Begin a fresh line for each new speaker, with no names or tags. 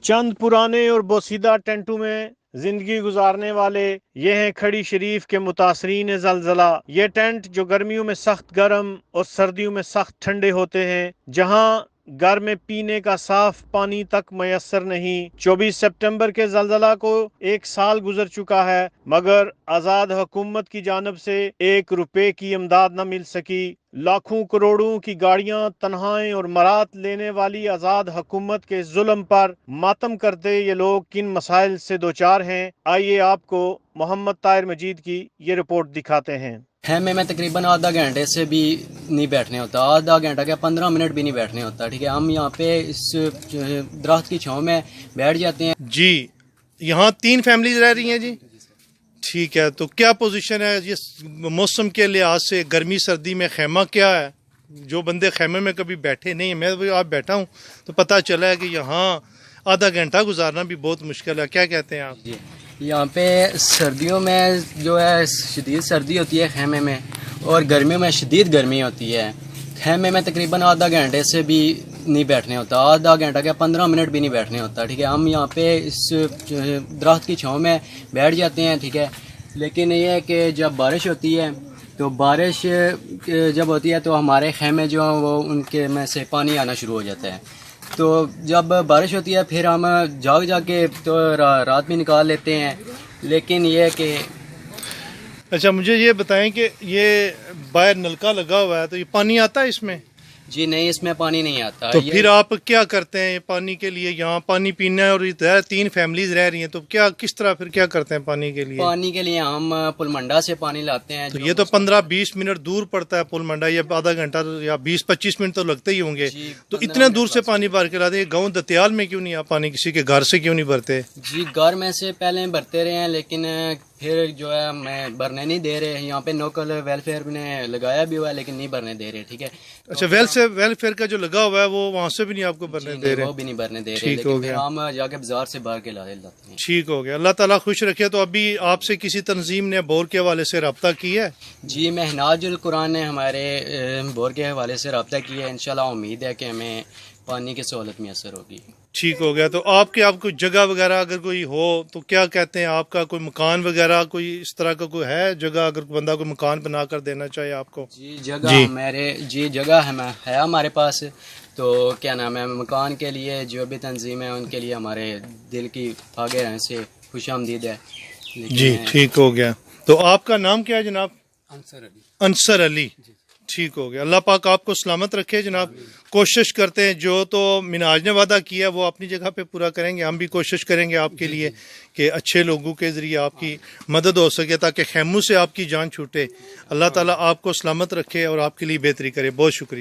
چند پرانے اور بوسیدہ ٹینٹوں میں زندگی گزارنے والے یہ ہیں کھڑی شریف کے متاثرین زلزلہ۔ یہ ٹینٹ جو گرمیوں میں سخت گرم اور سردیوں میں سخت ٹھنڈے ہوتے ہیں، جہاں گھر میں پینے کا صاف پانی تک میسر نہیں۔ 24 سپٹمبر کے زلزلہ کو 1 سال گزر چکا ہے، مگر آزاد حکومت کی جانب سے 1 روپے کی امداد نہ مل سکی۔ لاکھوں کروڑوں کی گاڑیاں تنہائیں اور مرات لینے والی آزاد حکومت کے ظلم پر ماتم کرتے یہ لوگ کن مسائل سے دوچار ہیں، آئیے آپ کو محمد طاہر مجید کی یہ رپورٹ دکھاتے ہیں۔
خیمے میں تقریباً آدھا گھنٹے سے بھی نہیں بیٹھنے ہوتا، آدھا گھنٹہ کیا 15 منٹ بھی نہیں بیٹھنے ہوتا، ٹھیک ہے۔ ہم یہاں پہ اس درخت کی چھاؤں میں بیٹھ جاتے ہیں۔
جی، یہاں 3 فیملیز رہ رہی ہیں جی، ٹھیک ہے۔ تو کیا پوزیشن ہے اس موسم کے لحاظ سے، گرمی سردی میں خیمہ کیا ہے؟ جو بندے خیمے میں کبھی بیٹھے نہیں ہیں، میں آپ بیٹھا ہوں تو پتہ چلا ہے کہ یہاں آدھا گھنٹہ گزارنا بھی بہت مشکل ہے۔ کیا کہتے ہیں آپ؟
جی، یہاں پہ سردیوں میں جو ہے شدید سردی ہوتی ہے خیمے میں، اور گرمیوں میں شدید گرمی ہوتی ہے۔ خیمے میں تقریباً آدھا گھنٹے سے بھی نہیں بیٹھنے ہوتا، آدھا گھنٹہ کیا 15 منٹ بھی نہیں بیٹھنے ہوتا، ٹھیک ہے۔ ہم یہاں پہ اس درخت کی چھاؤں میں بیٹھ جاتے ہیں، ٹھیک ہے۔ لیکن یہ ہے کہ جب بارش ہوتی ہے تو بارش جب ہوتی ہے تو ہمارے خیمے جو ہیں وہ ان کے میں سے پانی آنا شروع ہو جاتا ہے۔ تو جب بارش ہوتی ہے پھر ہم جاگ کے تو رات بھی نکال لیتے ہیں، لیکن یہ ہے کہ
اچھا، مجھے یہ بتائیں کہ یہ باہر نلکا لگا ہوا ہے تو یہ پانی آتا ہے اس میں؟
جی نہیں، اس میں پانی نہیں آتا۔
تو پھر آپ کیا کرتے ہیں پانی کے لیے؟ یہاں پانی پینا ہے اور 3 فیملیز رہ رہی ہیں، تو کیا کس طرح پھر کیا کرتے ہیں پانی کے لیے؟
پانی کے لیے ہم پل منڈا سے پانی لاتے ہیں۔
تو یہ تو 15-20 منٹ دور پڑتا ہے پل منڈا، یہ آدھا گھنٹہ یا 20-25 منٹ تو لگتے ہی ہوں گے۔ تو اتنے دور سے پانی بھر کے لاتے ہیں؟ گاؤں دتیال میں کیوں نہیں آپ پانی کسی کے گھر سے کیوں نہیں بھرتے؟
جی، گھر میں سے پہلے بھرتے رہے ہیں، لیکن پھر جو ہے ہمیں بھرنے نہیں دے رہے۔ یہاں پہ لوکل ویلفیئر نے لگایا بھی ہوا ہے لیکن نہیں بھرنے دے رہے، ٹھیک ہے۔
اچھا، ویلفیئر کا جو لگا ہوا ہے وہ وہاں سے بھی نہیں آپ کو بھرنے دے رہے؟
وہ بھی نہیں بھرنے دے رہے،
ٹھیک ہو گیا،
ہم جا کے بازار سے بھر کے لاتے ہیں۔
ٹھیک ہو گیا، اللہ تعالیٰ خوش رکھے۔ تو ابھی آپ سے کسی تنظیم نے بور کے حوالے سے رابطہ کیا ہے؟
جی، مہناج القرآن نے ہمارے بور کے حوالے سے رابطہ کیا ہے، انشاءاللہ امید ہے کہ ہمیں پانی کی سہولت میسر ہوگی۔
ٹھیک ہو گیا۔ تو آپ کو جگہ وغیرہ اگر کوئی ہو تو کیا کہتے ہیں، آپ کا کوئی مکان وغیرہ کوئی اس طرح کا کوئی ہے جگہ، اگر بندہ کوئی مکان بنا کر دینا چاہے آپ کو؟
جی، جگہ ہے ہمارے پاس۔ تو کیا نام ہے، مکان کے لیے جو بھی تنظیم ہے ان کے لیے ہمارے دل کی آگے رہنے سے خوش آمدید ہے۔
جی، ٹھیک ہو گیا۔ تو آپ کا نام کیا ہے جناب؟ انصر علی۔ ٹھیک ہو گیا، اللہ پاک آپ کو سلامت رکھے جناب۔ کوشش کرتے ہیں جو تو مناج نے وعدہ کیا وہ اپنی جگہ پہ پورا کریں گے، ہم بھی کوشش کریں گے آپ کے لیے کہ اچھے لوگوں کے ذریعے آپ کی مدد ہو سکے تاکہ خیموں سے آپ کی جان چھوٹے۔ اللہ تعالیٰ آپ کو سلامت رکھے اور آپ کے لیے بہتری کرے۔ بہت شکریہ۔